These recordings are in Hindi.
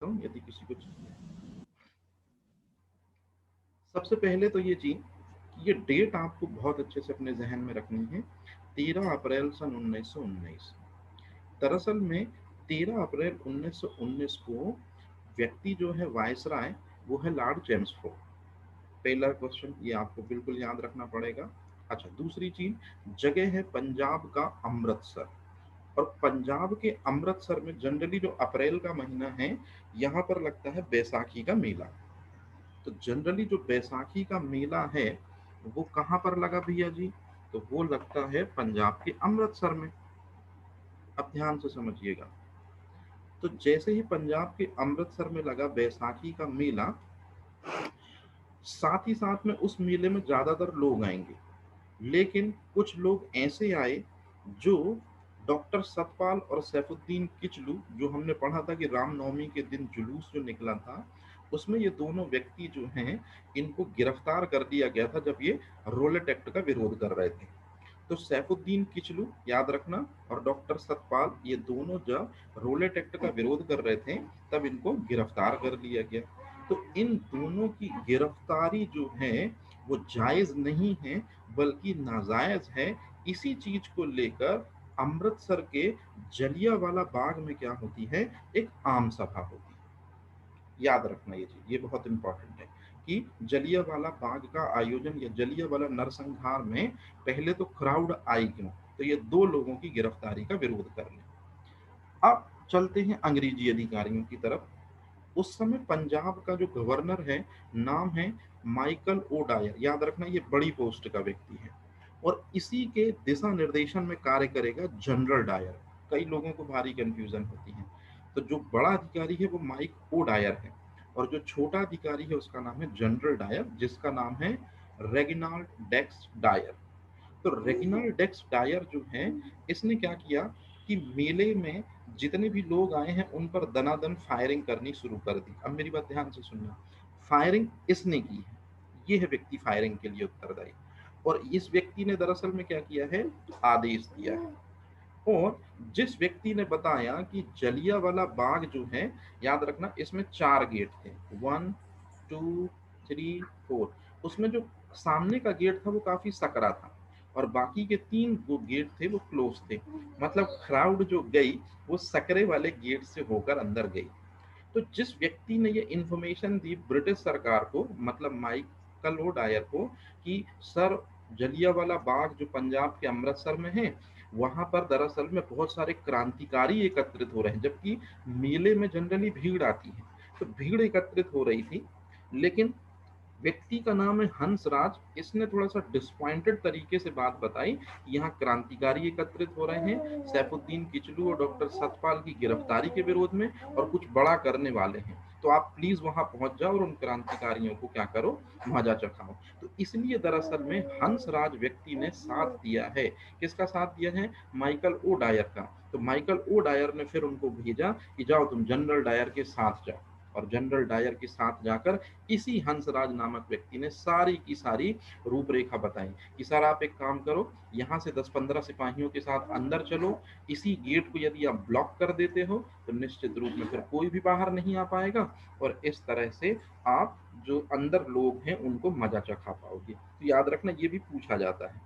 बताता हूँ यदि किसी को चाहिए। सबसे पहले तो ये चीज, ये डेट आपको बहुत अच्छे से अपने जहन में रखनी है, 13 अप्रैल सन 1919। दरअसल में 13 अप्रैल 1919 को व्यक्ति जो है वायसराय, वो है लॉर्ड चेम्सफोर्ड। पहला क्वेश्चन ये आपको बिल्कुल याद रखना पड़ेगा। अच्छा, दूसरी चीज, जगह है पंजाब का अमृतसर। और पंजाब के अमृतसर में जनरली जो अप्रैल का महीना है, यहाँ पर लगता है बैसाखी का मेला। तो जनरली जो बैसाखी का मेला है वो कहाँ पर लगा भैया जी? तो वो लगता है पंजाब के अमृतसर में। अब ध्यान से समझिएगा। तो जैसे ही पंजाब के अमृतसर में लगा बैसाखी का मेला, साथ ही साथ में उस मेले में ज्यादातर लोग आएंगे, लेकिन कुछ लोग ऐसे आए जो डॉक्टर सतपाल और सैफुद्दीन किचलू, जो हमने पढ़ा था कि रामनवमी के दिन जुलूस जो निकला था, उसमें ये दोनों व्यक्ति जो हैं इनको गिरफ्तार कर दिया गया था जब ये रोलेट एक्ट का विरोध कर रहे थे। तो सैफुद्दीन किचलू याद रखना और डॉक्टर सतपाल, ये दोनों जब रोलेट एक्ट का विरोध कर रहे थे तब इनको गिरफ्तार कर लिया गया। तो इन दोनों की गिरफ्तारी जो है वो जायज नहीं है बल्कि नाजायज है। इसी चीज को लेकर अमृतसर के जलियांवाला बाग में क्या होती है, एक आम सभा होती है। याद रखना ये चीज, ये बहुत इंपॉर्टेंट है कि जलियांवाला बाग का आयोजन या जलियांवाला नरसंहार में पहले तो क्राउड आई क्यों, तो ये दो लोगों की गिरफ्तारी का विरोध करने। अब चलते हैं अंग्रेजी अधिकारियों की तरफ। उस समय पंजाब का जो गवर्नर है, नाम है माइकल ओ डायर। याद रखना ये बड़ी पोस्ट का व्यक्ति है और इसी के दिशा निर्देशन में कार्य करेगा जनरल डायर। कई लोगों को भारी कंफ्यूजन होती है। तो जो बड़ा अधिकारी है वो माइक ओ डायर है और जो छोटा अधिकारी है उसका नाम है जनरल डायर, जिसका नाम है रेगिनाल्ड डेक्स डायर। तो रेगिनाल्ड डेक्स डायर जो है, इसने क्या किया कि मेले में जितने भी लोग आए हैं उन पर दनादन फायरिंग करनी शुरू कर दी। अब मेरी बात ध्यान से सुनना, फायरिंग इसने की है, ये है व्यक्ति फायरिंग के लिए उत्तरदायी। और इस व्यक्ति ने दरअसल में क्या किया है, आदेश दिया है। और जिस व्यक्ति ने बताया कि जलियांवाला बाग जो है, याद रखना इसमें 4 गेट थे, 1 2 3 4। उसमें जो सामने का गेट था वो काफी सकरा था और बाकी के 3 वो गेट थे वो क्लोज थे। मतलब क्राउड जो गई वो सकरे वाले गेट से होकर अंदर गई। तो जिस व्यक्ति ने ये इंफॉर्मेशन दी ब्रिटिश सरकार को, मतलब माइकल ओ डायर को, कि सर जलियांवाला बाग जो पंजाब के अमृतसर में है, वहां पर दरअसल में बहुत सारे क्रांतिकारी एकत्रित हो रहे हैं, जबकि मेले में जनरली भीड़ आती है, तो भीड़ एकत्रित हो रही थी। लेकिन व्यक्ति का नाम है हंसराज, इसने थोड़ा सा डिसपॉइंटेड तरीके से बात बताई। यहाँ क्रांतिकारी एकत्रित हो रहे हैं, सैफुद्दीन किचलू और डॉक्टर सतपाल की गिरफ्तारी के विरोध में, और कुछ बड़ा करने वाले हैं, तो आप प्लीज वहां पहुंच जाओ और उन क्रांतिकारियों को क्या करो, मजा चखाओ। तो इसलिए दरअसल में हंसराज व्यक्ति ने साथ दिया है। किसका साथ दिया है? माइकल ओ डायर का। तो माइकल ओ डायर ने फिर उनको भेजा कि जाओ तुम जनरल डायर के साथ जाओ, और जनरल डायर के साथ जाकर इसी हंसराज नामक व्यक्ति ने सारी की सारी रूपरेखा बताई कि सर आप एक काम करो, यहाँ से 10-15 सिपाहियों के साथ अंदर चलो, इसी गेट को यदि आप ब्लॉक कर देते हो तो निश्चित रूप में फिर कोई भी बाहर नहीं आ पाएगा, और इस तरह से आप जो अंदर लोग हैं उनको मजा चखा पाओगे। तो याद रखना ये भी पूछा जाता है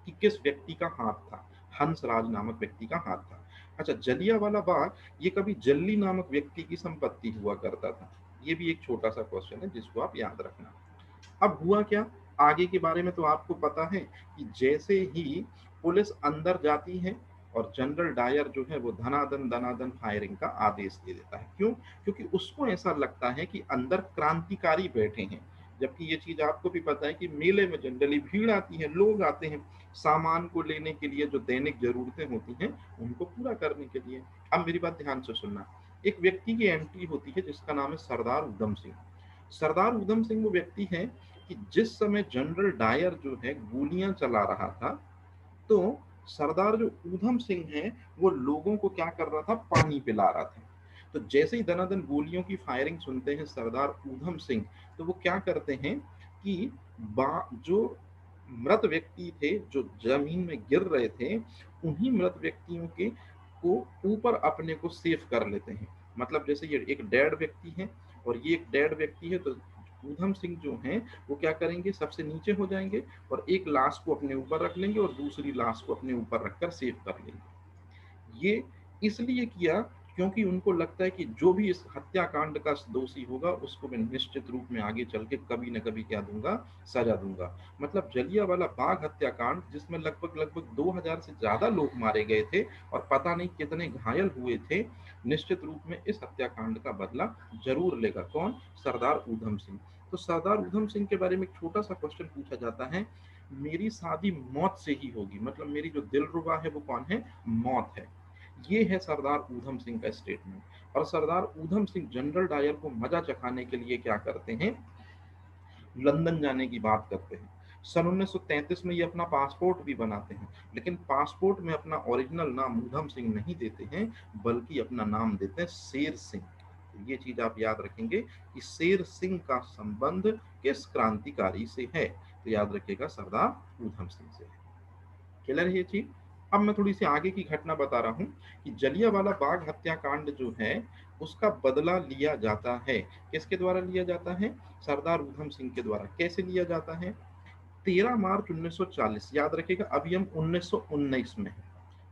कि किस व्यक्ति का हाथ था, हंसराज नामक व्यक्ति का हाथ था। अच्छा, जलियांवाला बाग ये कभी जल्ली नामक व्यक्ति की संपत्ति हुआ करता था। ये भी एक छोटा सा क्वेश्चन है जिसको आप याद रखना। अब हुआ क्या, आगे के बारे में तो आपको पता है कि जैसे ही पुलिस अंदर जाती है और जनरल डायर जो है वो धनादन धनादन फायरिंग का आदेश दे देता है। क्यों? क्योंकि उसको ऐसा लगता है कि अंदर क्रांतिकारी बैठे हैं। जबकि ये चीज आपको भी पता है कि मेले में जनरली भीड़ आती है, लोग आते हैं सामान को लेने के लिए, जो दैनिक जरूरतें होती हैं उनको पूरा करने के लिए। अब मेरी बात ध्यान से सुनना, एक व्यक्ति की एंट्री होती है जिसका नाम है सरदार उधम सिंह। सरदार उधम सिंह वो व्यक्ति है कि जिस समय जनरल डायर जो है गोलियां चला रहा था, तो सरदार जो ऊधम सिंह है वो लोगों को क्या कर रहा था, पानी पिला रहा था। तो जैसे ही दनादन गोलियों की फायरिंग सुनते हैं सरदार ऊधम सिंह, तो वो क्या करते हैं कि जो मृत व्यक्ति थे जो जमीन में गिर रहे थे, उन्हीं मृत व्यक्तियों के को ऊपर अपने को सेफ कर लेते हैं। मतलब जैसे ये एक डेड व्यक्ति है और ये एक डेड व्यक्ति है, तो ऊधम सिंह जो हैं वो क्या करेंगे, सबसे नीचे हो जाएंगे और एक लाश को अपने ऊपर रख लेंगे और दूसरी लाश को अपने ऊपर रखकर सेव कर लेंगे। ये इसलिए किया क्योंकि उनको लगता है कि जो भी इस हत्याकांड का दोषी होगा उसको मैं निश्चित रूप में आगे चल के कभी न कभी क्या दूंगा, सजा दूंगा। मतलब जलियांवाला बाग हत्याकांड जिसमें लगभग लगभग 2000 से ज्यादा लोग मारे गए थे और पता नहीं कितने घायल हुए थे, निश्चित रूप में इस हत्याकांड का बदला जरूर लेगा कौन, सरदार ऊधम सिंह। तो सरदार ऊधम सिंह के बारे में एक छोटा सा क्वेश्चन पूछा जाता है, मेरी शादी मौत से ही होगी, मतलब मेरी जो दिलरुबा है वो कौन है, मौत है। ये है सरदार ऊधम सिंह का स्टेटमेंट। और सरदार ऊधम सिंह जनरल डायर को मजा चखाने के लिए क्या करते हैं, लंदन जाने की बात करते हैं। सन 1933 में ये अपना पासपोर्ट भी बनाते हैं, लेकिन पासपोर्ट में अपना ओरिजिनल नाम ऊधम सिंह नहीं देते हैं, बल्कि अपना नाम देते हैं शेर सिंह। तो ये चीज आप याद रखेंगे कि शेर सिंह का संबंध किस क्रांतिकारी से है, तो याद रखिएगा सरदार ऊधम सिंह से है। क्लियर है ये चीज। अब मैं थोड़ी सी आगे की घटना बता रहा हूँ कि जलियांवाला बाग हत्याकांड जो है उसका बदला लिया जाता है, किसके द्वारा लिया जाता है, सरदार ऊधम सिंह के द्वारा। कैसे लिया जाता है, 13 मार्च 1940, याद रखिएगा अभी हम 1919 में हैं,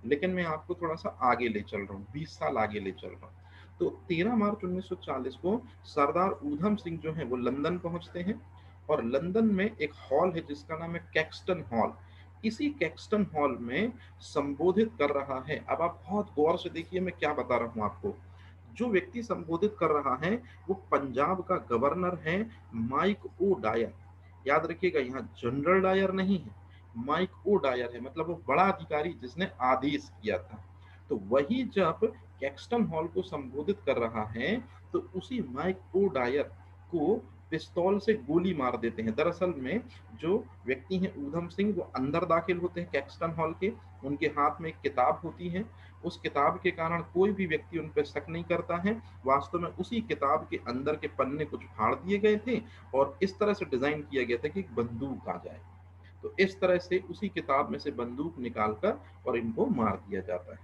लेकिन मैं आपको थोड़ा सा आगे ले चल रहा हूँ, 20 साल आगे ले चल रहा हूँ। तो 13 मार्च 1940 को सरदार ऊधम सिंह जो है वो लंदन पहुंचते हैं और लंदन में एक हॉल है जिसका नाम है कैक्सटन हॉल। इसी कैक्सटन हॉल में संबोधित कर रहा है, अब आप बहुत गौर से देखिए मैं क्या बता रहा हूँ आपको, जो व्यक्ति संबोधित कर रहा है वो पंजाब का गवर्नर है माइक ओ डायर। याद रखिएगा यहाँ जनरल डायर नहीं है, माइक ओ डायर है, मतलब वो बड़ा अधिकारी जिसने आदेश किया था। तो वही जब कैक्सटन हॉल को संबोधित कर रहा है तो उसी माइक ओ डायर को पिस्तौल से गोली मार देते हैं। दरअसल में जो व्यक्ति हैं ऊधम सिंह वो अंदर दाखिल होते हैं कैक्सटन हॉल के, उनके हाथ में एक किताब होती है, उस किताब के कारण कोई भी व्यक्ति उन पर शक नहीं करता है। वास्तव में उसी किताब के अंदर के पन्ने कुछ फाड़ दिए गए थे और इस तरह से डिजाइन किया गया था कि एक बंदूक आ जाए, तो इस तरह से उसी किताब में से बंदूक निकालकर और इनको मार दिया जाता है।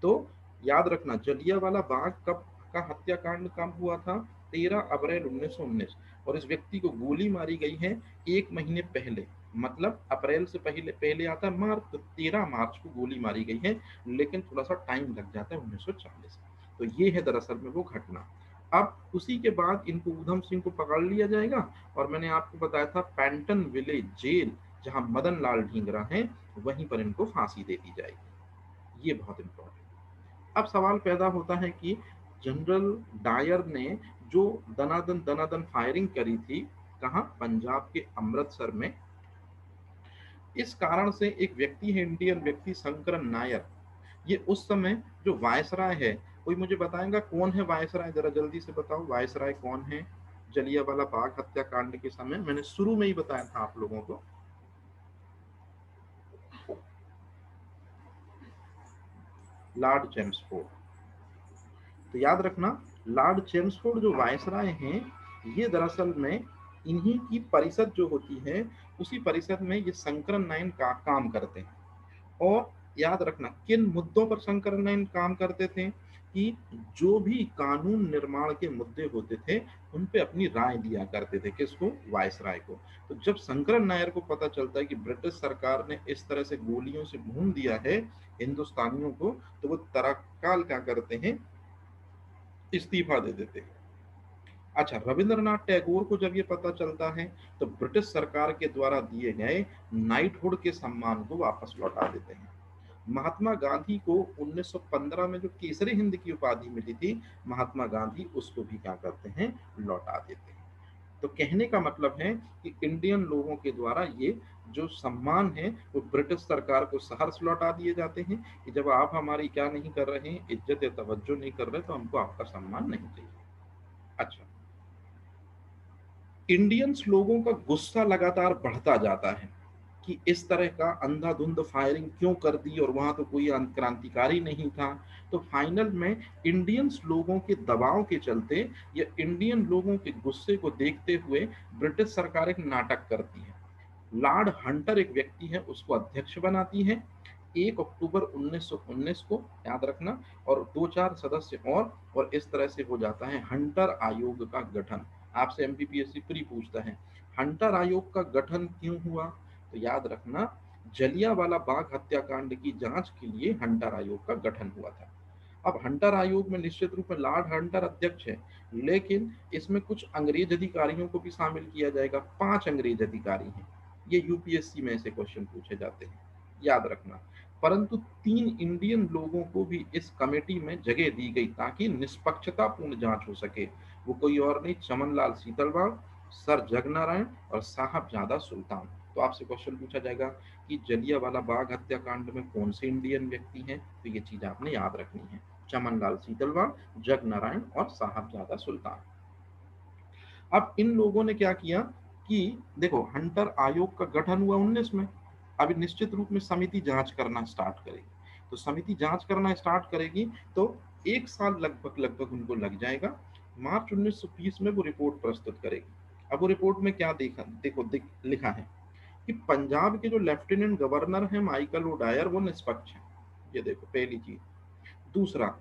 तो याद रखना जलियांवाला बाग कब का हत्याकांड कब हुआ था, 13 अप्रैल 1919, और इस व्यक्ति को गोली मारी गई है 1 महीने पहले, मतलब अप्रैल से पहले पहले आता है मार्च, तो 13 मार्च को गोली मारी गई है, लेकिन थोड़ा सा टाइम लग जाता है 1940। तो ये है दरअसल में वो घटना। अब उसी के बाद इनको ऊधम सिंह को पकड़ लिया जाएगा और मैंने आपको बताया था पैंटन विलेज जेल जहां मदन लाल ढींगरा है वहीं पर इनको फांसी दे दी जाएगी। ये बहुत इंपॉर्टेंट। अब सवाल पैदा होता है कि जनरल डायर ने जो दनादन दनादन फायरिंग करी थी कहाँ, पंजाब के अमृतसर में, इस कारण से एक व्यक्ति है इंडियन व्यक्ति शंकरन नायर, ये उस समय जो वायसराय है, कोई मुझे बताएगा कौन है वायसराय, जरा जल्दी से बताओ वायसराय कौन है जलियांवाला बाग हत्याकांड के समय, मैंने शुरू में ही बताया था आप लोगों को। Lord Chelmsford. तो याद रखना लॉर्ड चेम्सफोर्ड जो वायसराय हैं ये दरअसल में इन्हीं की परिषद जो होती है उसी परिषद में ये शंकरन नायन का काम करते हैं। और याद रखना किन मुद्दों पर शंकरन नायन काम करते थे कि जो भी कानून निर्माण के मुद्दे होते थे उन पे अपनी राय दिया करते थे, किसको, वायसराय को। तो जब शंकरन नायर को पता चलता है कि ब्रिटिश सरकार ने इस तरह से गोलियों से भून दिया है हिंदुस्तानियों को, तो वो तत्काल क्या करते हैं, इस्तीफा दे देते हैं। अच्छा, रविंद्रनाथ टैगोर को जब ये पता चलता है तो ब्रिटिश सरकार के द्वारा दिए गए नाइटहुड के सम्मान को वापस लौटा देते हैं। महात्मा गांधी को 1915 में जो केसरी हिंद की उपाधि मिली थी, महात्मा गांधी उसको भी क्या करते हैं, लौटा देते हैं। तो कहने का मतलब है कि इंडियन लोगों के द्वारा ये जो सम्मान है वो ब्रिटिश सरकार को सहर्ष लौटा दिए जाते हैं कि जब आप हमारी क्या नहीं कर रहे हैं, इज्जत या तवज्जो नहीं कर रहे, तो हमको आपका सम्मान नहीं चाहिए। अच्छा, इंडियंस लोगों का गुस्सा लगातार बढ़ता जाता है कि इस तरह का अंधाधुंध फायरिंग क्यों कर दी और वहां तो कोई क्रांतिकारी नहीं था। तो फाइनल में इंडियंस लोगों के दबाव के चलते या इंडियन लोगों के गुस्से को देखते हुए ब्रिटिश सरकार एक नाटक करती है। लॉर्ड हंटर एक व्यक्ति है उसको अध्यक्ष बनाती है, 1 अक्टूबर 1919 को, याद रखना, और 2-4 सदस्य और इस तरह से हो जाता है हंटर आयोग का गठन। आपसे एमपीपीएससी प्री पूछता है हंटर आयोग का गठन क्यों हुआ, तो याद रखना जलियांवाला बाग हत्याकांड की जांच के लिए हंटर आयोग का गठन हुआ था। अब हंटर आयोग में निश्चित रूप में लॉर्ड हंटर अध्यक्ष है, लेकिन इसमें कुछ अंग्रेज अधिकारियों को भी शामिल किया जाएगा। 5 अंग्रेज अधिकारी हैं। ये यूपीएससी में ऐसे क्वेश्चन पूछे जाते हैं, याद रखना। परंतु 3 इंडियन लोगों को भी इस कमेटी में जगह दी गई ताकि निष्पक्षतापूर्ण जांच हो सके। वो कोई और नहीं, चमनलाल सीतलवाड़, सर जगनारायण और साहबजादा सुल्तान। तो आपसे क्वेश्चन पूछा जाएगा कि जलियांवाला बाग हत्याकांड में कौन से इंडियन व्यक्ति हैं, तो ये चीज आपने याद रखनी है। चमनलाल सीतलवाड़, जग नारायण और साहबजादा सुल्तान। अब इन लोगों ने क्या किया कि देखो हंटर आयोग का गठन हुआ 19 में। अभी निश्चित रूप में समिति जांच करना स्टार्ट करेगी। तो समिति जांच करना स्टार्ट करेगी तो 1 साल लगभग लगभग उनको लग जाएगा। मार्च 1920 में वो रिपोर्ट प्रस्तुत करेगी। अब वो रिपोर्ट में क्या लिखा है कि पंजाब के जो लेफ्टिनेंट गवर्नर हैं माइकल ओडायर वो निष्पक्ष हैं। ये देखो पहली चीज। दूसरा,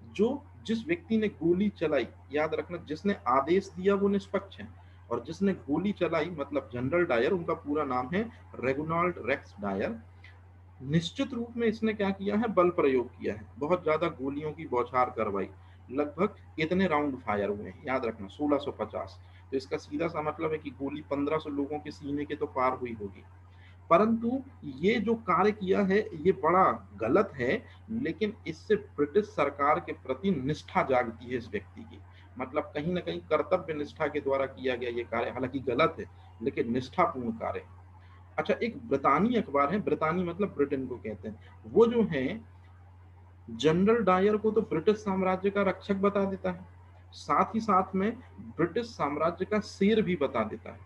जो जिस व्यक्ति ने गोली चलाई, याद रखना जिसने आदेश दिया वो निष्पक्ष है, और जिसने गोली चलाई मतलब जनरल डायर, उनका पूरा नाम है रेगुनाल्ड रेक्स डायर। निश्चित रूप में इसने क्या किया है, बल प्रयोग किया है, बहुत ज्यादा गोलियों की बौछार करवाई। लगभग इतने राउंड फायर हुए हैं, याद रखना 1650। तो इसका सीधा सा मतलब है कि गोली 1500 लोगों के सीने के तो पार हुई होगी। परंतु ये जो कार्य किया है ये बड़ा गलत है, लेकिन इससे ब्रिटिश सरकार के प्रति निष्ठा जागती है इस व्यक्ति की। मतलब कहीं ना कहीं कर्तव्य निष्ठा के द्वारा किया गया ये कार्य, हालांकि गलत है लेकिन निष्ठापूर्ण कार्य है। अच्छा, एक ब्रितानी अखबार है, ब्रितानी मतलब ब्रिटेन को कहते हैं, वो जो है जनरल डायर को तो ब्रिटिश साम्राज्य का रक्षक बता देता है, साथ ही साथ में ब्रिटिश साम्राज्य का शेर भी बता देता है,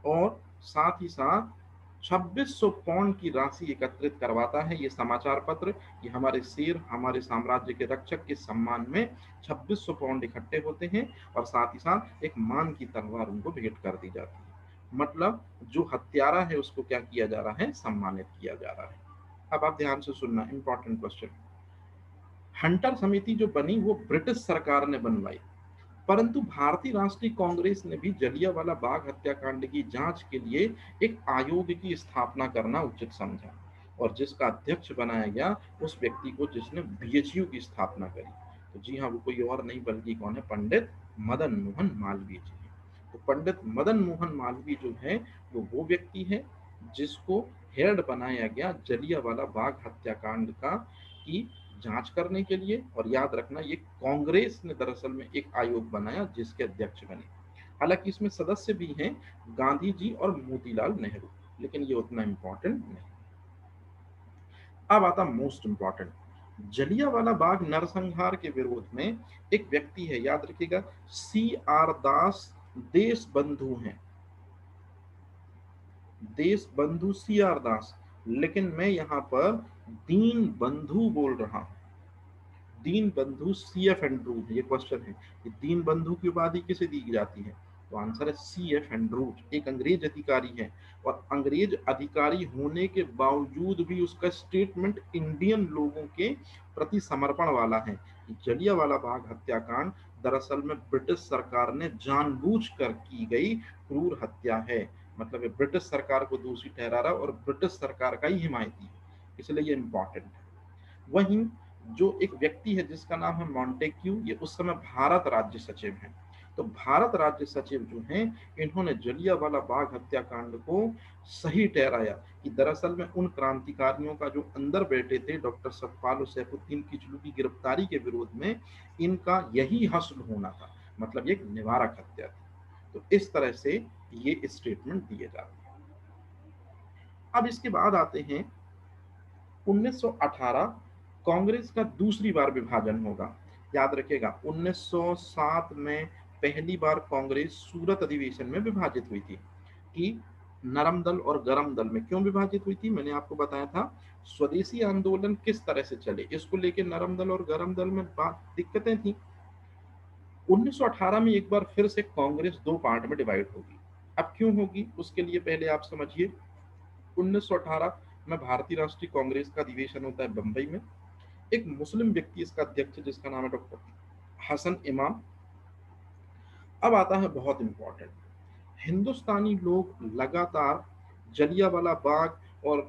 और साथ ही साथ 2600 पाउंड की राशि एकत्रित करवाता है ये समाचार पत्र कि हमारे शेर, हमारे साम्राज्य के रक्षक के सम्मान में 2600 पाउंड इकट्ठे होते हैं, और साथ ही साथ एक मान की तलवार उनको भेंट कर दी जाती है। मतलब जो हत्यारा है उसको क्या किया जा रहा है, सम्मानित किया जा रहा है। अब आप ध्यान से सुनना, इंपॉर्टेंट क्वेश्चन। हंटर समिति जो बनी वो ब्रिटिश सरकार ने बनवाई, परंतु भारतीय राष्ट्रीय कांग्रेस ने भी जलियांवाला बाग हत्याकांड की जांच के लिए एक आयोग की स्थापना करना उचित समझा, और जिसका अध्यक्ष बनाया गया उस व्यक्ति को जिसने बीएचयू की स्थापना करी। तो जी हाँ, वो कोई और नहीं बल्कि कौन है, पंडित मदन मोहन मालवीय जी हैं। तो पंडित मदन मोहन मालवीय जो है वो व्यक्ति है जिसको हेड बनाया गया जलियांवाला बाग हत्याकांड का की जांच करने के लिए। और याद रखना ये कांग्रेस ने दरअसल में एक आयोग बनाया जिसके अध्यक्ष बने। हालांकि इसमें सदस्य भी हैं गांधी जी और मोतीलाल नेहरू, लेकिन ये उतना इंपॉर्टेंट नहीं। अब आता मोस्ट इंपॉर्टेंट, जलियांवाला बाग नरसंहार के विरोध में एक व्यक्ति है, याद रखिएगा, सी आर दास देश बंधु हैं, देश बंधु सी आर दास। लेकिन मैं यहां पर दीन बंधु बोल रहा हूं, दीन बंधु सी एफ एंड्रूज। ये क्वेश्चन है कि दीन बंधु की उपाधि किसे दी जाती है, तो आंसर है सी एफ एंड्रूज, एक अंग्रेज अधिकारी है। और अंग्रेज अधिकारी होने के बावजूद भी उसका स्टेटमेंट इंडियन लोगों के प्रति समर्पण वाला है कि जलियांवाला बाग हत्याकांड दरअसल में ब्रिटिश सरकार ने जानबूझकर की गई क्रूर हत्या है। मतलब ये ब्रिटिश सरकार को दोषी ठहरा रहा और ब्रिटिश सरकार का ही हिमायती है, इसलिए ये इंपॉर्टेंट है। वहीं जो एक व्यक्ति है जिसका नाम है मॉन्टेक्यू, ये उस समय भारत राज्य सचिव हैं। तो भारत राज्य सचिव जो हैं इन्होंने जलियांवाला बाग हत्याकांड को सही ठहराया कि दरअसल में उन क्रांतिकारियों का जो अंदर बैठे थे डॉक्टर सतपाल और सैफुद्दीन किचलू की गिरफ्तारी के विरोध में, इनका यही हस्ल होना था, मतलब ये निवारक हत्या थी। तो इस तरह से ये स्टेटमेंट दिए जाते हैं। अब इसके बाद आते हैं 1918, कांग्रेस का दूसरी बार विभाजन होगा। याद रखिएगा 1907 में पहली बार कांग्रेस सूरत अधिवेशन में विभाजित हुई थी। कि नरम दल और गरम दल में क्यों विभाजित हुई थी, मैंने आपको बताया था स्वदेशी आंदोलन किस तरह से चले, इसको लेकर नरम दल और गरम दल में बात दिक्कतें थी। 1918 में एक बार फिर से कांग्रेस दो पार्ट में डिवाइड होगी। अब क्यों होगी उसके लिए पहले आप समझिए, 1918 में भारतीय राष्ट्रीय कांग्रेस का अधिवेशन होता है बंबई में। एक मुस्लिम व्यक्ति इसका अध्यक्ष, जिसका नाम है डॉक्टर हसन इमाम। अब आता है बहुत इंपॉर्टेंट, हिंदुस्तानी लोग लगातार जलियांवाला बाग और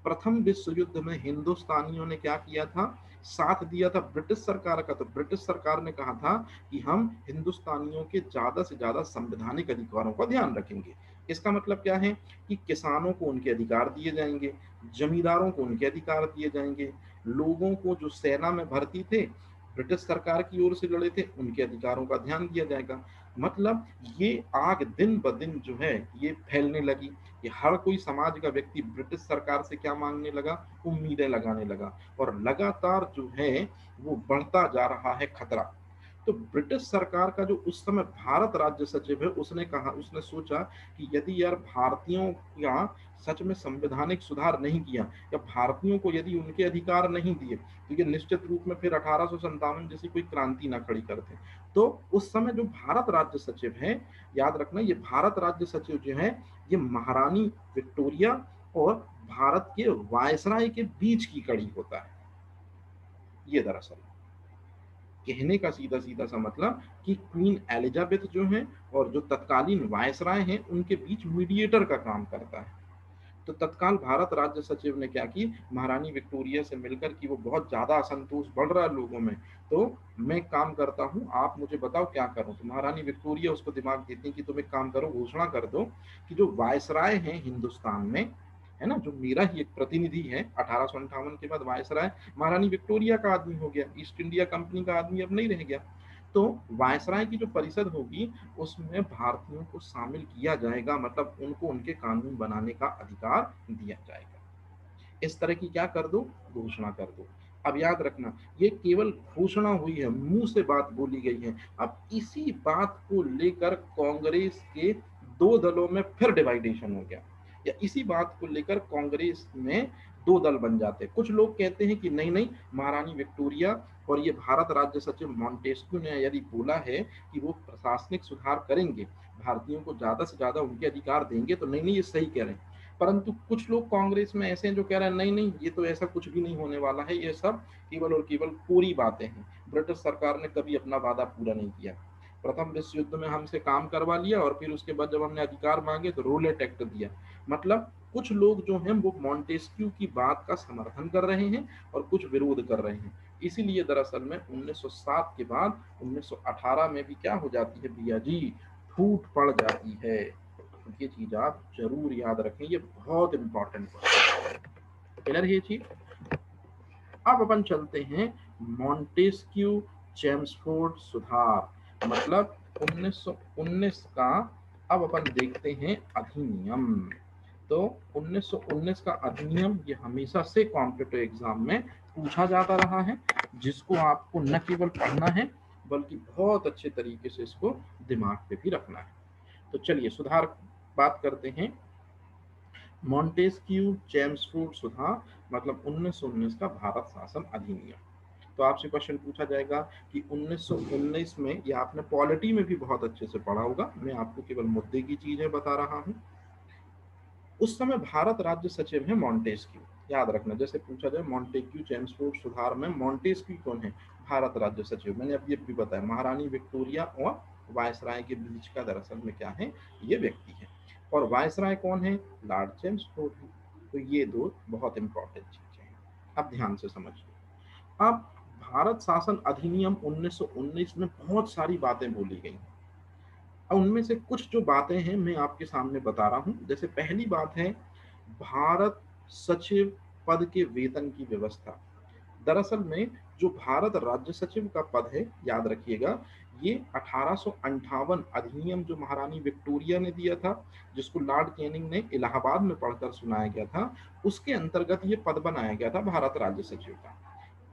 प्रथम विश्व युद्ध में हिंदुस्तानियों ने क्या किया था, साथ दिया था ब्रिटिश सरकार का। तो ब्रिटिश सरकार ने कहा था कि हम हिंदुस्तानियों के ज्यादा से ज्यादा संवैधानिक अधिकारों का ध्यान रखेंगे। इसका मतलब क्या है कि किसानों को उनके अधिकार दिए जाएंगे, जमींदारों को उनके अधिकार दिए जाएंगे, लोगों को जो सेना में भर्ती थे, ब्रिटिश सरकार की ओर से लड़े थे, उनके अधिकारों का ध्यान दिया जाएगा। मतलब ये आग दिन ब दिन जो है ये फैलने लगी कि हर कोई समाज का व्यक्ति ब्रिटिश सरकार से क्या मांगने लगा, उम्मीदें लगाने लगा, और लगातार जो है वो बढ़ता जा रहा है खतरा। तो ब्रिटिश सरकार का जो उस समय भारत राज्य सचिव है, उसने कहा, उसने सोचा कि यदि यार भारतीयों का सच में संवैधानिक सुधार नहीं किया, या भारतीयों को यदि उनके अधिकार नहीं दिए, तो ये निश्चित रूप में फिर 1857 जैसी कोई क्रांति ना खड़ी करते। तो उस समय जो भारत राज्य सचिव है, याद रखना ये भारत राज्य सचिव जो है, ये महारानी विक्टोरिया और भारत के वायसराय के बीच की कड़ी होता है। ये दरअसल कहने का सीधा सीधा सा मतलब कि क्वीन एलिजाबेथ जो है और जो तत्कालीन वायसराय हैं, उनके बीच मीडिएटर का काम करता है। तो तत्काल भारत राज्य सचिव ने क्या की, महारानी विक्टोरिया से मिलकर कि वो बहुत ज्यादा असंतोष बढ़ रहा है लोगों में, तो मैं काम करता हूँ, आप मुझे बताओ क्या करूं। तो महारानी विक्टोरिया उसको दिमाग देती कि तुम एक काम करो, घोषणा कर दो कि जो वायसराय हैं हिंदुस्तान में, है ना, जो मेरा ही एक प्रतिनिधि है, 1858 के बाद वायसराय महारानी विक्टोरिया का आदमी हो गया, ईस्ट इंडिया कंपनी का आदमी अब नहीं रह गया। तो वायसराय की जो परिषद होगी उसमें भारतीयों को शामिल किया जाएगा, मतलब उनको उनके कानून बनाने का अधिकार दिया जाएगा। इस तरह की क्या कर दो, घोषणा कर दो। अब याद रखना ये केवल घोषणा हुई है, मुंह से बात बोली गई है। अब इसी बात को लेकर कांग्रेस के दो दलों में फिर डिवाइडेशन हो गया, या इसी बात को लेकर कांग्रेस में दो दल बन जाते हैं। कुछ लोग कहते हैं कि नहीं नहीं, महारानी विक्टोरिया और ये भारत राज्य सचिव मॉन्टेस्क्यू ने यदि बोला है कि वो प्रशासनिक सुधार करेंगे, भारतीयों को ज्यादा से ज्यादा उनके अधिकार देंगे, तो नहीं नहीं ये सही कह रहे हैं। परंतु कुछ लोग कांग्रेस में ऐसे हैं जो कह रहे हैं नहीं नहीं, ये तो ऐसा कुछ भी नहीं होने वाला है, ये सब केवल और केवल पूरी बातें हैं, ब्रिटिश सरकार ने कभी अपना वादा पूरा नहीं किया। प्रथम विश्व युद्ध में हमसे काम करवा लिया और फिर उसके बाद जब हमने अधिकार मांगे तो रोलेट एक्ट दिया। मतलब कुछ लोग जो हैं वो मॉन्टेस्क्यू की बात का समर्थन कर रहे हैं और कुछ विरोध कर रहे हैं। इसीलिए दरअसल में 1907 के बाद 1918 में भी क्या हो जाती है भैया जी, फूट पड़ जाती है। ये चीज आप जरूर याद रखें, ये बहुत इंपॉर्टेंट है। क्लियर है ये चीज। अब अपन चलते हैं मॉन्टेस्क्यू चेम्सफोर्ड सुधार, मतलब 1919 का। अब अपन देखते हैं अधिनियम। तो 1919 का अधिनियम ये हमेशा से कॉम्पिटिटिव एग्जाम में पूछा जाता रहा है, जिसको आपको न केवल पढ़ना है बल्कि बहुत अच्छे तरीके से इसको दिमाग पे भी रखना है। तो चलिए सुधार बात करते हैं। मॉन्टेस्क्यू चेम्सफोर्ड सुधार मतलब 1919 का भारत शासन अधिनियम। तो आपसे क्वेश्चन पूछा जाएगा कि 1919 में, ये आपने पॉलिटी में भी बहुत अच्छे से पढ़ा होगा, मैं आपको केवल मुद्दे की चीजें बता रहा हूँ। उस समय भारत राज्य सचिव है मॉन्टेस्क्यू। याद रखना, जैसे पूछा जाए मॉन्टेस्क्यू चेम्सफोर्ड सुधार में मॉन्टेस्क्यू कौन है, भारत राज्य सचिव। मैंने अब ये भी बताया, महारानी विक्टोरिया और वायसराय के बीच का दरअसल में क्या है, ये व्यक्ति है। और वायसराय कौन है, लॉर्ड चेम्सफोर्ड है। तो ये दो बहुत इंपॉर्टेंट चीजें हैं, अब ध्यान से समझिए। अब भारत शासन अधिनियम 1919 में बहुत सारी बातें बोली गई। अब उनमें से कुछ जो बातें हैं मैं आपके सामने बता रहा हूं। जैसे पहली बात है भारत सचिव पद के वेतन की व्यवस्था। दरअसल में जो भारत राज्य सचिव का पद है, याद रखिएगा, ये 1858 अधिनियम जो महारानी विक्टोरिया ने दिया था, जिसको लॉर्ड कैनिंग ने इलाहाबाद में पढ़कर सुनाया गया था, उसके अंतर्गत ये पद बनाया गया था भारत राज्य सचिव का।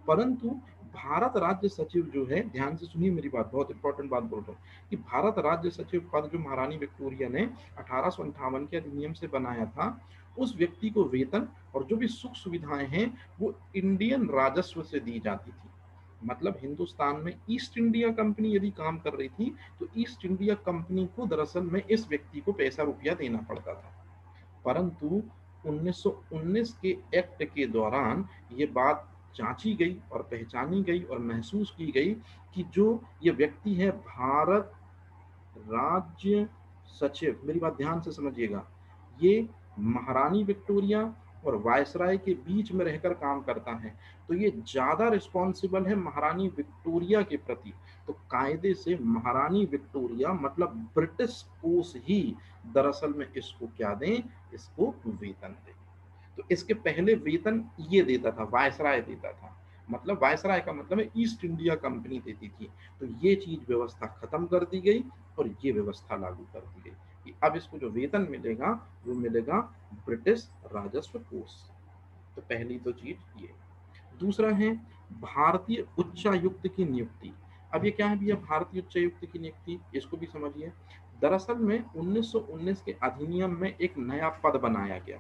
परंतु भारत राज्य सचिव जो है, ध्यान से सुनिए मेरी बात, बहुत इंपॉर्टेंट बात बोल रहा हूँ, कि भारत राज्य सचिव पद जो महारानी विक्टोरिया ने 1858 के अधिनियम से बनाया था, उस व्यक्ति को वेतन और जो भी सुख सुविधाएं हैं वो इंडियन राजस्व से दी जाती थी। मतलब हिंदुस्तान में ईस्ट इंडिया कंपनी यदि काम कर रही थी तो ईस्ट इंडिया कंपनी को दरअसल में इस व्यक्ति को पैसा रुपया देना पड़ता था। परंतु 1919 के एक्ट के दौरान ये बात जांची गई और पहचानी गई और महसूस की गई कि जो ये व्यक्ति है भारत राज्य सचिव, मेरी बात ध्यान से समझिएगा, ये महारानी विक्टोरिया और वायसराय के बीच में रहकर काम करता है, तो ये ज्यादा रिस्पॉन्सिबल है महारानी विक्टोरिया के प्रति। तो कायदे से महारानी विक्टोरिया मतलब ब्रिटिश कोर्स ही दरअसल में इसको क्या दें, इसको वेतन दें। तो इसके पहले वेतन ये देता था, वायसराय देता था, मतलब वायसराय का मतलब है ईस्ट इंडिया कंपनी देती थी। तो ये चीज व्यवस्था खत्म कर दी गई और ये व्यवस्था लागू कर दी गई कि अब इसको जो वेतन मिलेगा वो मिलेगा ब्रिटिश राजस्व कोष से। तो पहली तो चीज ये। दूसरा है भारतीय उच्चायुक्त की नियुक्ति। अब ये क्या है भैया भारतीय उच्चायुक्त की नियुक्ति, इसको भी समझिए। दरअसल में 1919 के अधिनियम में एक नया पद बनाया गया,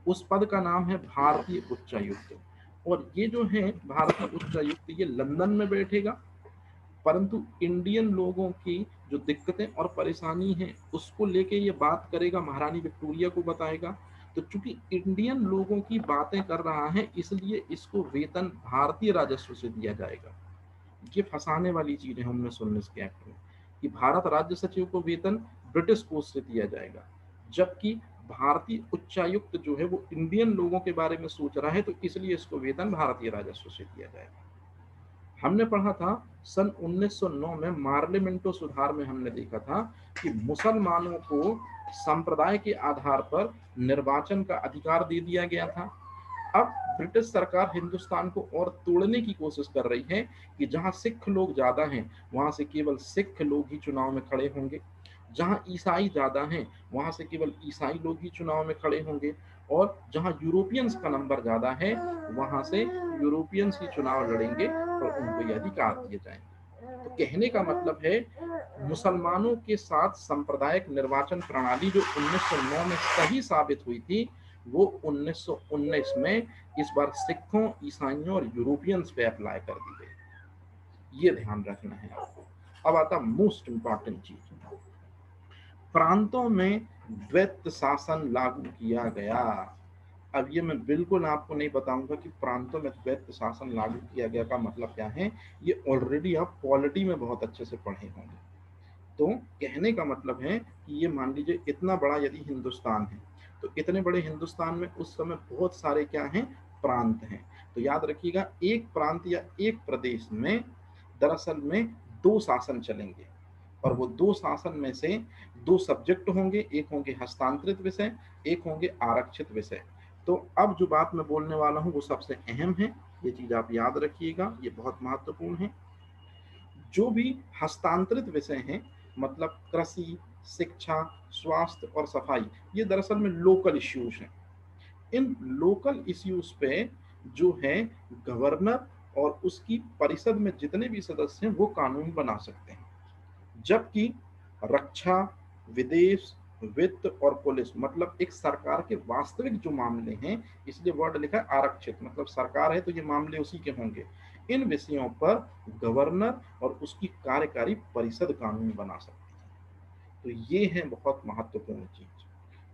उस पद का नाम है भारतीय उच्चायुक्त। और ये जो है भारतीय उच्चायुक्त ये लंदन में बैठेगा, परंतु इंडियन लोगों की जो दिक्कतें और परेशानी हैं उसको लेके ये बात करेगा, महारानी विक्टोरिया को बताएगा। तो चूंकि इंडियन लोगों की बातें कर रहा है इसलिए इसको वेतन भारतीय राजस्व से दिया जाएगा। ये फंसाने वाली चीज है 1919 के एक्ट में कि भारत राज्य सचिव को वेतन ब्रिटिश कोष से दिया जाएगा, जबकि भारतीय उच्चायुक्त जो है वो इंडियन लोगों के बारे में सोच रहा है, तो इसलिए इसको वेतन भारतीय राजस्व से दिया जाएगा। हमने पढ़ा था सन 1909 में मार्लिमेंटो सुधार में हमने देखा था कि मुसलमानों को संप्रदाय के आधार पर निर्वाचन का अधिकार दे दिया गया था। अब ब्रिटिश सरकार हिंदुस्तान को और तोड़ने की कोशिश कर रही है कि जहां सिख लोग ज्यादा हैं वहां से केवल सिख लोग ही चुनाव में खड़े होंगे, जहां ईसाई ज्यादा हैं वहां से केवल ईसाई लोग ही चुनाव में खड़े होंगे, और जहां यूरोपियंस का नंबर ज्यादा है वहां से यूरोपियंस ही चुनाव लड़ेंगे और उनको ये अधिकार दिए जाएंगे। तो कहने का मतलब है मुसलमानों के साथ सांप्रदायिक निर्वाचन प्रणाली जो 1909 में सही साबित हुई थी वो 1919 में इस बार सिखों, ईसाइयों और यूरोपियंस पे अप्लाई कर दी गई। ये ध्यान रखना है आपको। अब आता मोस्ट इंपॉर्टेंट चीज, प्रांतों में द्वैत शासन लागू किया गया। अब ये मैं बिल्कुल आपको नहीं बताऊंगा कि प्रांतों में द्वैत शासन लागू किया गया का मतलब क्या है, ये ऑलरेडी आप पॉलिटी में बहुत अच्छे से पढ़े होंगे। तो कहने का मतलब है कि ये मान लीजिए इतना बड़ा यदि हिंदुस्तान है, तो इतने बड़े हिंदुस्तान में उस समय बहुत सारे क्या हैं, प्रांत हैं। तो याद रखिएगा एक प्रांत या एक प्रदेश में दरअसल में दो शासन चलेंगे, और वो दो शासन में से दो सब्जेक्ट होंगे, एक होंगे हस्तांतरित विषय, एक होंगे आरक्षित विषय। तो अब जो बात मैं बोलने वाला हूँ वो सबसे अहम है, ये चीज आप याद रखिएगा, ये बहुत महत्वपूर्ण है। जो भी हस्तांतरित विषय हैं मतलब कृषि, शिक्षा, स्वास्थ्य और सफाई, ये दरअसल में लोकल इश्यूज हैं। इन लोकल इश्यूज पे जो है गवर्नर और उसकी परिषद में जितने भी सदस्य हैं वो कानून बना सकते हैं, जबकि रक्षा, विदेश, वित्त और पुलिस मतलब एक सरकार के वास्तविक जो मामले हैं, इसलिए वर्ड लिखा है आरक्षित, मतलब सरकार है तो ये मामले उसी के होंगे। इन विषयों पर गवर्नर और उसकी कार्यकारी परिषद कानून बना सकती है। तो ये है बहुत महत्वपूर्ण चीज।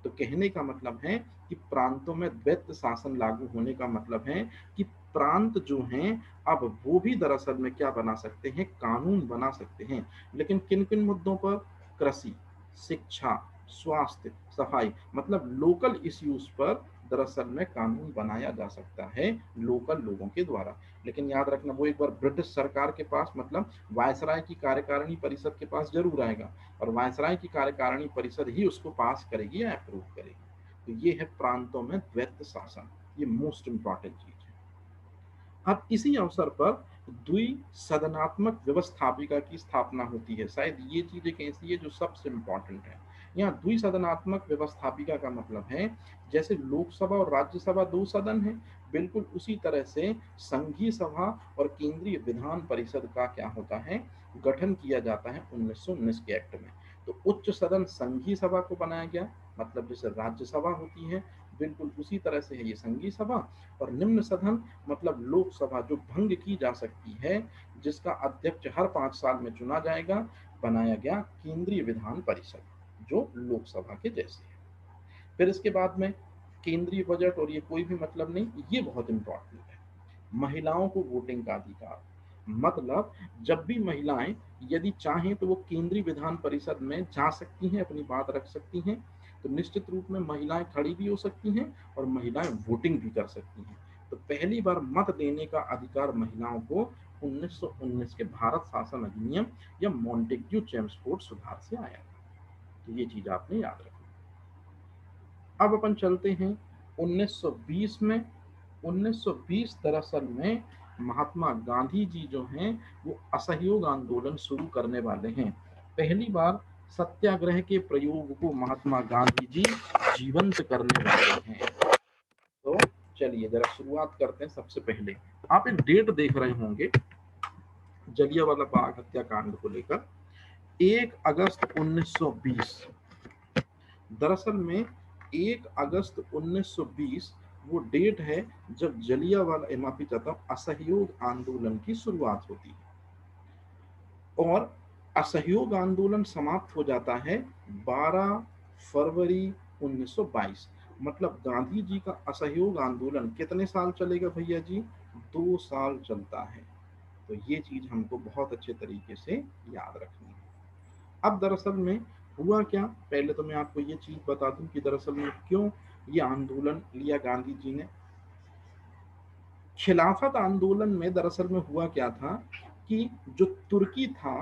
तो कहने का मतलब है कि प्रांतों में द्वैत शासन लागू होने का मतलब है कि प्रांत जो हैं अब वो भी दरअसल में क्या बना सकते हैं, कानून बना सकते हैं। लेकिन किन किन मुद्दों पर, कृषि, शिक्षा, स्वास्थ्य, सफाई मतलब लोकल इश्यूज पर दरअसल में कानून बनाया जा सकता है लोकल लोगों के द्वारा। लेकिन याद रखना वो एक बार ब्रिटिश सरकार के पास मतलब वायसराय की कार्यकारिणी परिषद के पास जरूर आएगा, और वायसराय की कार्यकारिणी परिषद ही उसको पास करेगी या अप्रूव करेगी। तो ये है प्रांतों में द्वैत शासन, ये मोस्ट इंपॉर्टेंट चीज है। अब इसी अवसर पर द्विसदनात्मक व्यवस्थापिका की स्थापना होती है। शायद ये चीज एक ऐसी है जो सबसे इंपॉर्टेंट है। यहाँ द्विसदनात्मक व्यवस्थापिका का मतलब है जैसे लोकसभा और राज्यसभा दो सदन है, बिल्कुल उसी तरह से संघीय सभा और केंद्रीय विधान परिषद का क्या होता है, गठन किया जाता है 1919 के एक्ट में। तो उच्च सदन संघीय सभा को बनाया गया, मतलब जैसे राज्यसभा होती है बिल्कुल उसी तरह से है ये संघीय सभा। और निम्न सदन मतलब लोकसभा जो भंग की जा सकती है, जिसका अध्यक्ष हर 5 साल में चुना जाएगा, बनाया गया केंद्रीय विधान परिषद जो लोकसभा के जैसे है। फिर इसके बाद में केंद्रीय बजट और ये कोई भी मतलब नहीं, ये बहुत इंपॉर्टेंट है। महिलाओं को वोटिंग का अधिकार, मतलब जब भी महिलाएं यदि चाहें तो वो केंद्रीय विधान परिषद में जा सकती हैं, अपनी बात रख सकती हैं। तो निश्चित रूप में महिलाएं खड़ी भी हो सकती हैं और महिलाएं वोटिंग भी कर सकती हैं। तो पहली बार मत देने का अधिकार महिलाओं को 1919 के भारत शासन अधिनियम या मॉन्टेग्यू चेम्सफोर्ड सुधार से आया था। तो ये चीज आपने याद रखनी। अब अपन चलते हैं 1920 में। 1920 दरअसल में महात्मा गांधी जी जो हैं वो असहयोग आंदोलन शुरू करने वाले हैं। पहली बार सत्याग्रह के प्रयोग को महात्मा गांधी जी जीवंत करने वाले हैं। तो चलिए जरा शुरुआत करते हैं। सबसे पहले आप एक डेट देख रहे होंगे जलियांवाला बाग हत्याकांड को लेकर, 1 अगस्त 1920। दरअसल में 1 अगस्त 1920 वो डेट है जब जलियांवाला, माफी चाहता हूँ, असहयोग आंदोलन की शुरुआत होती है और असहयोग आंदोलन समाप्त हो जाता है 12 फरवरी 1922। मतलब गांधी जी का असहयोग आंदोलन कितने साल चलेगा भैया जी? 2 साल चलता है। तो ये चीज हमको बहुत अच्छे तरीके से याद रखनी है। अब दरअसल में हुआ क्या, पहले तो मैं आपको ये चीज बता दूं कि दरअसल में क्यों ये आंदोलन लिया गांधी जी ने। खिलाफत आंदोलन में दरअसल में हुआ क्या था कि जो तुर्की था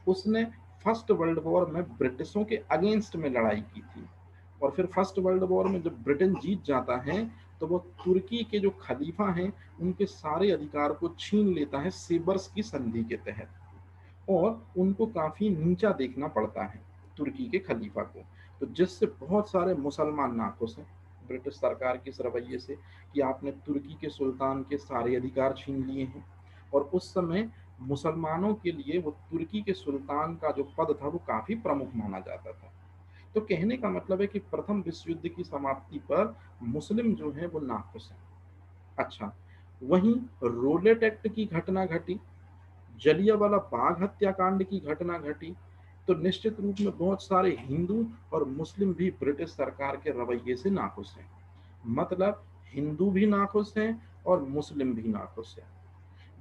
उसने फर्स्ट वर्ल्ड वॉर में ब्रिटिशों के अगेंस्ट में लड़ाई की थी और फिर फर्स्ट वर्ल्ड वॉर में जब ब्रिटेन जीत जाता है तो वो तुर्की के जो खलीफा हैं उनके सारे अधिकार को छीन लेता है सेबर्स की संधि के तहत, और उनको काफी नीचा देखना पड़ता है तुर्की के खलीफा को। तो जिससे बहुत सारे मुसलमान नाखुश हैं ब्रिटिश सरकार के इस रवैये से कि आपने तुर्की के सुल्तान के सारे अधिकार छीन लिए हैं। और उस समय मुसलमानों के लिए वो तुर्की के सुल्तान का जो पद था वो काफी प्रमुख माना जाता था। तो कहने का मतलब है कि प्रथम विश्व युद्ध की समाप्ति पर मुस्लिम जो है वो नाखुश हैं। अच्छा, वहीं रोलेट एक्ट की घटना घटी, जलियांवाला बाग हत्याकांड की घटना घटी, तो निश्चित रूप में बहुत सारे हिंदू और मुस्लिम भी ब्रिटिश सरकार के रवैये से नाखुश हैं। मतलब हिंदू भी नाखुश हैं और मुस्लिम भी नाखुश हैं।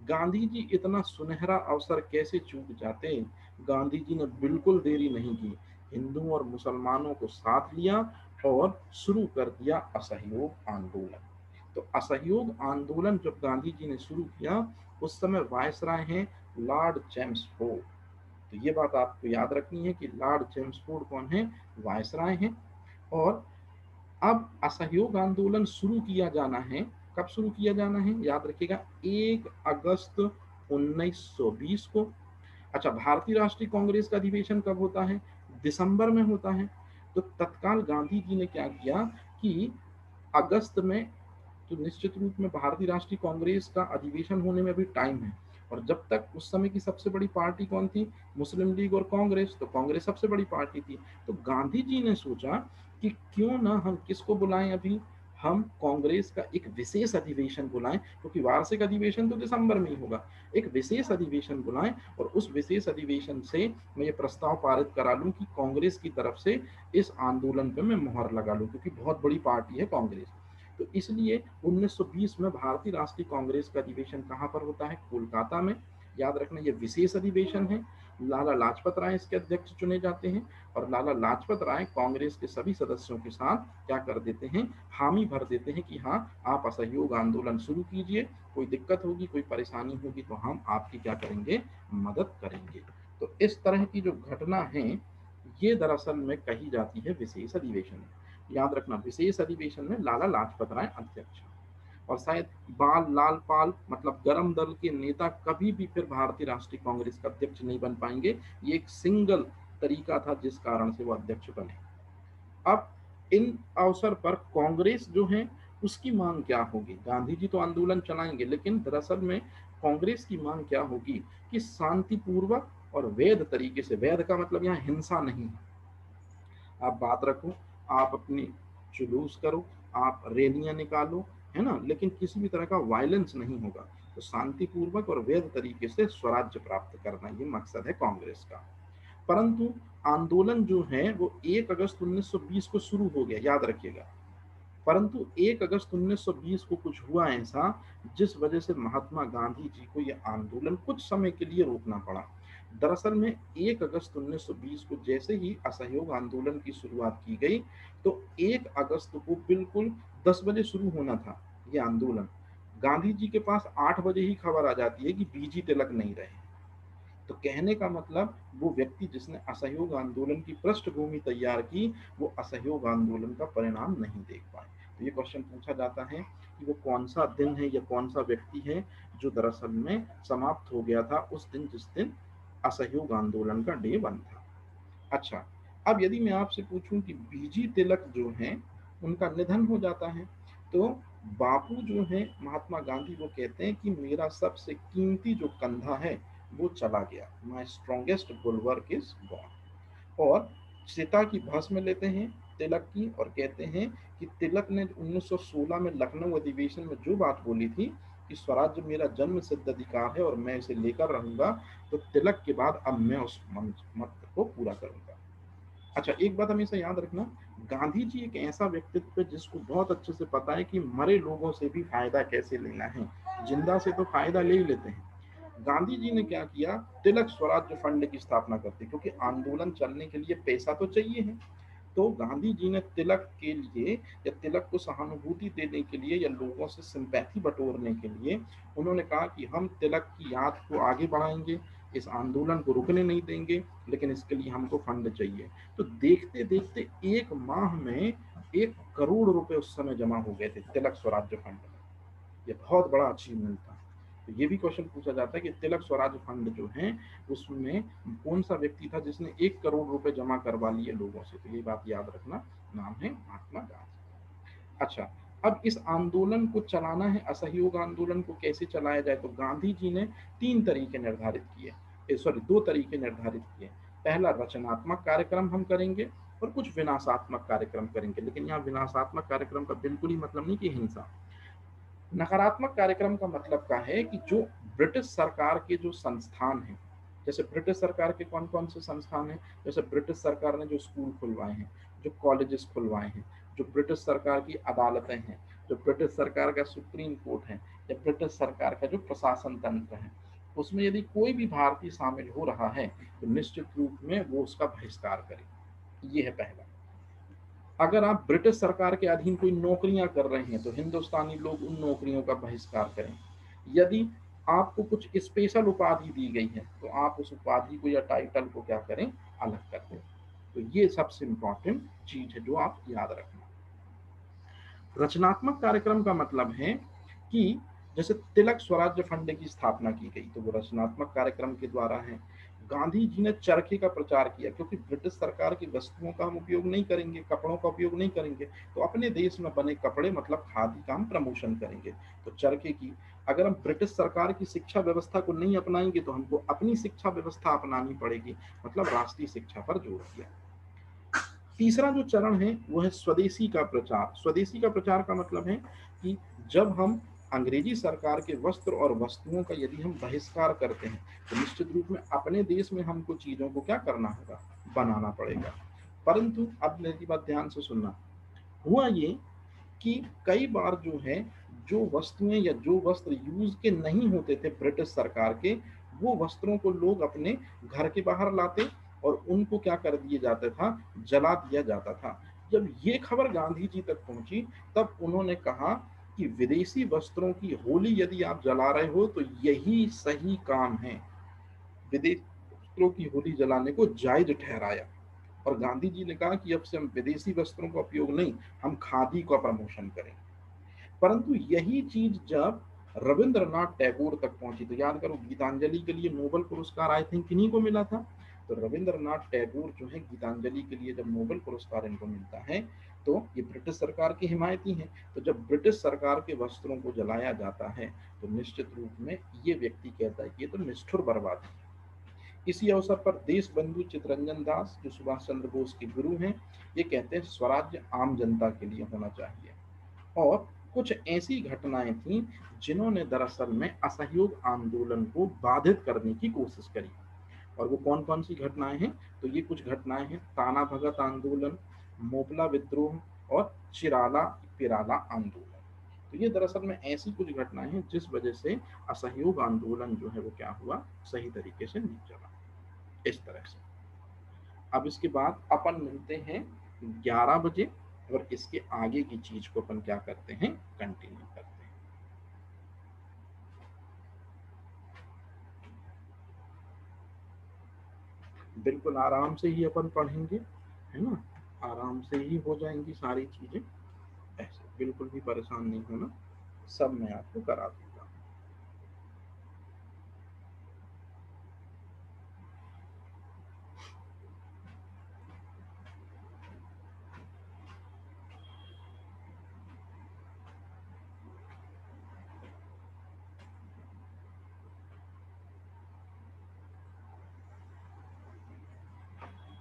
गांधी जी इतना सुनहरा अवसर कैसे चूक जाते? गांधी जी ने बिल्कुल देरी नहीं की, हिंदू और मुसलमानों को साथ लिया और शुरू कर दिया असहयोग आंदोलन। तो असहयोग आंदोलन जब गांधी जी ने शुरू किया उस समय वायसराय हैं लॉर्ड चेम्सफोर्ड। तो ये बात आपको याद रखनी है कि लॉर्ड चेम्सफोर्ड कौन है? वायसराय हैं। और अब असहयोग आंदोलन शुरू किया जाना है। कब शुरू किया जाना है याद रखिएगा, 1 अगस्त 1920 को। अच्छा, भारतीय राष्ट्रीय कांग्रेस का अधिवेशन कब होता है? दिसंबर में होता है। तो तत्काल गांधी जी ने क्या किया कि अगस्त में, तो निश्चित रूप में भारतीय राष्ट्रीय कांग्रेस का अधिवेशन होने में भी टाइम है। और जब तक उस समय की सबसे बड़ी पार्टी कौन थी? मुस्लिम लीग और कांग्रेस। तो कांग्रेस सबसे बड़ी पार्टी थी। तो गांधी जी ने सोचा कि क्यों ना हम किसको बुलाएं, अभी हम कांग्रेस का एक विशेष अधिवेशन बुलाएं, क्योंकि वार्षिक अधिवेशन तो दिसंबर में ही होगा। एक विशेष अधिवेशन बुलाएं और उस विशेष अधिवेशन से मैं ये प्रस्ताव पारित करा लूं कि कांग्रेस की तरफ से इस आंदोलन पे मैं मुहर लगा लूं, क्योंकि बहुत बड़ी पार्टी है कांग्रेस। तो इसलिए 1920 में भारतीय राष्ट्रीय कांग्रेस का अधिवेशन कहाँ पर होता है? कोलकाता में। याद रखना ये विशेष अधिवेशन है। लाला लाजपत राय इसके अध्यक्ष चुने जाते हैं और लाला लाजपत राय कांग्रेस के सभी सदस्यों के साथ क्या कर देते हैं? हामी भर देते हैं कि हाँ, आप असहयोग आंदोलन शुरू कीजिए, कोई दिक्कत होगी, कोई परेशानी होगी तो हम आपकी क्या करेंगे? मदद करेंगे। तो इस तरह की जो घटना है ये दरअसल में कही जाती है विशेष अधिवेशन। याद रखना विशेष अधिवेशन में लाला लाजपत राय अध्यक्ष। और शायद बाल लाल पाल मतलब गरम दल के नेता कभी भी फिर भारतीय राष्ट्रीय कांग्रेस का अध्यक्ष नहीं बन पाएंगे। ये एक सिंगल तरीका था जिस कारण से वो अध्यक्ष बने। अब इन अवसर पर कांग्रेस जो है उसकी मांग क्या होगी? गांधी जी तो आंदोलन चलाएंगे लेकिन दरअसल में कांग्रेस की मांग क्या होगी कि शांतिपूर्वक और वैध तरीके से, वैध का मतलब यहाँ हिंसा नहीं, आप बात रखो, आप अपनी जुलूस करो, आप रैलियां निकालो, है ना, लेकिन किसी भी तरह का वायलेंस नहीं होगा। तो शांतिपूर्वक और वैध तरीके से स्वराज्य प्राप्त करना ये मकसद है कांग्रेस का। परंतु आंदोलन जो है वो 1 अगस्त 1920 को शुरू हो गया, याद रखिएगा। परंतु 1 अगस्त 1920 को कुछ हुआ ऐसा जिस वजह से महात्मा गांधी जी को यह आंदोलन कुछ समय के लिए रोकना पड़ा। दरअसल में 1 अगस्त 1920 को जैसे ही असहयोग आंदोलन की शुरुआत की गई, तो 1 अगस्त को बिल्कुल 10 बजे शुरू होना था ये आंदोलन। गांधी जी के पास 8 बजे ही खबर आ जाती है कि बीजी तिलक नहीं रहे। तो कहने का मतलब वो व्यक्ति जिसने असहयोग आंदोलन की पृष्ठभूमि तैयार की, वो असहयोग आंदोलन का परिणाम नहीं देख पाए। तो ये क्वेश्चन पूछा जाता है कि वो कौन सा दिन है या कौन सा व्यक्ति है जो दरअसल में समाप्त हो गया था उस दिन जिस दिन असहयोग आंदोलन का डे 1 था। अच्छा, अब यदि मैं आपसे पूछूं कि बीजी तिलक जो हैं उनका निधन हो जाता है, तो बापू जो है महात्मा गांधी वो कहते हैं कि मेरा सबसे कीमती जो कंधा है वो चला गया, माई स्ट्रॉन्गेस्ट बुलवर्क इज गॉन। और चिता की भस्म लेते हैं तिलक की और कहते हैं कि तिलक ने 1916 में लखनऊ अधिवेशन में जो बात बोली थी कि स्वराज्य मेरा जन्म सिद्ध अधिकार है और मैं इसे लेकर रहूंगा, तो तिलक के बाद अब मैं उस मंत्र को पूरा करूंगा। अच्छा, एक बात हमेशा याद रखना, गांधी जी एक ऐसा व्यक्तित्व है जिसको बहुत अच्छे से पता है कि मरे लोगों से भी फायदा कैसे लेना है, जिंदा से तो फायदा ले ही लेते हैं। गांधी जी ने क्या किया, तिलक स्वराज्य फंड की स्थापना करती, क्योंकि आंदोलन चलने के लिए पैसा तो चाहिए है। तो गांधी जी ने तिलक के लिए या तिलक को सहानुभूति देने के लिए या लोगों से सिंपैथी बटोरने के लिए उन्होंने कहा कि हम तिलक की याद को आगे बढ़ाएंगे, इस आंदोलन को रुकने नहीं देंगे, लेकिन इसके लिए हमको फंड चाहिए। तो देखते देखते 1 माह में 1 करोड़ रुपए उस समय जमा हो गए थे तिलक स्वराज्य फंड में। ये बहुत बड़ा अचीवमेंट था। तो ये भी क्वेश्चन पूछा जाता है कि तिलक स्वराज फंड जो है उसमें कौन सा व्यक्ति था जिसने 1 करोड़ रुपए जमा करवा लिए लोगों से, तो ये बात याद रखना, नाम है महात्मा गांधी। अच्छा, अब इस आंदोलन को चलाना है, असहयोग आंदोलन को कैसे चलाया जाए, तो गांधी जी ने 3 तरीके निर्धारित किए, सॉरी 2 तरीके निर्धारित किए। पहला, रचनात्मक कार्यक्रम हम करेंगे और कुछ विनाशात्मक कार्यक्रम करेंगे, लेकिन यहाँ विनाशात्मक कार्यक्रम का बिल्कुल ही मतलब नहीं कि हिंसा। नकारात्मक कार्यक्रम का मतलब क्या है कि जो ब्रिटिश सरकार के जो संस्थान हैं, जैसे ब्रिटिश सरकार के कौन कौन से संस्थान हैं, जैसे ब्रिटिश सरकार ने जो स्कूल खुलवाए हैं, जो कॉलेजेस खुलवाए हैं, जो ब्रिटिश सरकार की अदालतें हैं, जो ब्रिटिश सरकार का सुप्रीम कोर्ट है, या ब्रिटिश सरकार का जो प्रशासन तंत्र है, उसमें यदि कोई भी भारतीय शामिल हो रहा है तो निश्चित रूप में वो उसका बहिष्कार करे। ये है पहला। अगर आप ब्रिटिश सरकार के अधीन कोई नौकरियां कर रहे हैं तो हिंदुस्तानी लोग उन नौकरियों का बहिष्कार करें। यदि आपको कुछ स्पेशल उपाधि दी गई है तो आप उस उपाधि को या टाइटल को क्या करें, अलग कर दें। तो ये सबसे इंपॉर्टेंट चीज है जो आप याद रखना। रचनात्मक कार्यक्रम का मतलब है कि जैसे तिलक स्वराज्य फंड की स्थापना की गई तो वो रचनात्मक कार्यक्रम के द्वारा है। गांधी जी ने चरखे का प्रचार किया, क्योंकि ब्रिटिश सरकार की वस्तुओं का हम उपयोग नहीं करेंगे, कपड़ों का उपयोग नहीं करेंगे, तो अपने देश में बने कपड़े मतलब खादी का हम प्रमोशन करेंगे। तो चरखे की, अगर हम ब्रिटिश सरकार की शिक्षा व्यवस्था को नहीं अपनाएंगे तो हमको अपनी शिक्षा व्यवस्था अपनानी पड़ेगी, मतलब राष्ट्रीय शिक्षा पर जोर दिया। तीसरा जो चरण है वो है स्वदेशी का प्रचार। स्वदेशी का प्रचार का मतलब है कि जब हम अंग्रेजी सरकार के वस्त्र और वस्तुओं का यदि हम बहिष्कार करते हैं तो निश्चित रूप में अपने देश में हमको चीजों को क्या करना होगा, बनाना पड़ेगा। परंतु अब मेरी बात ध्यान से सुनना, हुआ ये कि कई बार जो है जो वस्तुएं या जो वस्त्र यूज के नहीं होते थे ब्रिटिश सरकार के, वो वस्त्रों को लोग अपने घर के बाहर लाते और उनको क्या कर दिया जाता था, जला दिया जाता था। जब ये खबर गांधी जी तक पहुंची तब उन्होंने कहा कि विदेशी वस्त्रों की होली यदि आप जला रहे हो तो यही सही काम है। विदेशी वस्त्रों की होली जलाने को जायज ठहराया और गांधी जी ने कहा कि अब से हम विदेशी वस्त्रों का उपयोग नहीं, हम खादी का प्रमोशन करें। परंतु यही चीज जब रविंद्रनाथ टैगोर तक पहुंची, तो याद करो गीतांजलि के लिए नोबेल पुरस्कार आई थिंक किन्हीं को मिला था। तो रविंद्रनाथ टैगोर जो है गीतांजलि के लिए जब नोबेल पुरस्कार इनको मिलता है तो ये ब्रिटिश सरकार के हिमायती हैं। तो जब ब्रिटिश सरकार के वस्त्रों को जलाया जाता है तो निश्चित रूप में ये व्यक्ति कहता है कि ये तो निष्ठुर बर्बादी है। इसी अवसर पर देश बंधु चित्तरंजन दास जो सुभाष चंद्र बोस के गुरु हैं, ये कहते हैं स्वराज्य आम जनता के लिए होना चाहिए। और कुछ ऐसी घटनाएं थीं जिन्होंने दरअसल में असहयोग आंदोलन को बाधित करने की कोशिश करी। और वो कौन कौन सी घटनाएं हैं, तो ये कुछ घटनाएं हैं ताना भगत आंदोलन, मोपला विद्रोह और चिराला पिराला आंदोलन। तो ये दरअसल में ऐसी कुछ घटनाएं हैं जिस वजह से असहयोग आंदोलन जो है वो क्या हुआ, सही तरीके से नहीं चला। इस तरह से अब इसके बाद अपन मिलते हैं 11 बजे, और इसके आगे की चीज को अपन क्या करते हैं, कंटिन्यू करते हैं। बिल्कुल आराम से ही अपन पढ़ेंगे, है ना, आराम से ही हो जाएंगी सारी चीजें, ऐसे बिल्कुल भी परेशान नहीं होना, सब मैं आपको करा दूंगा।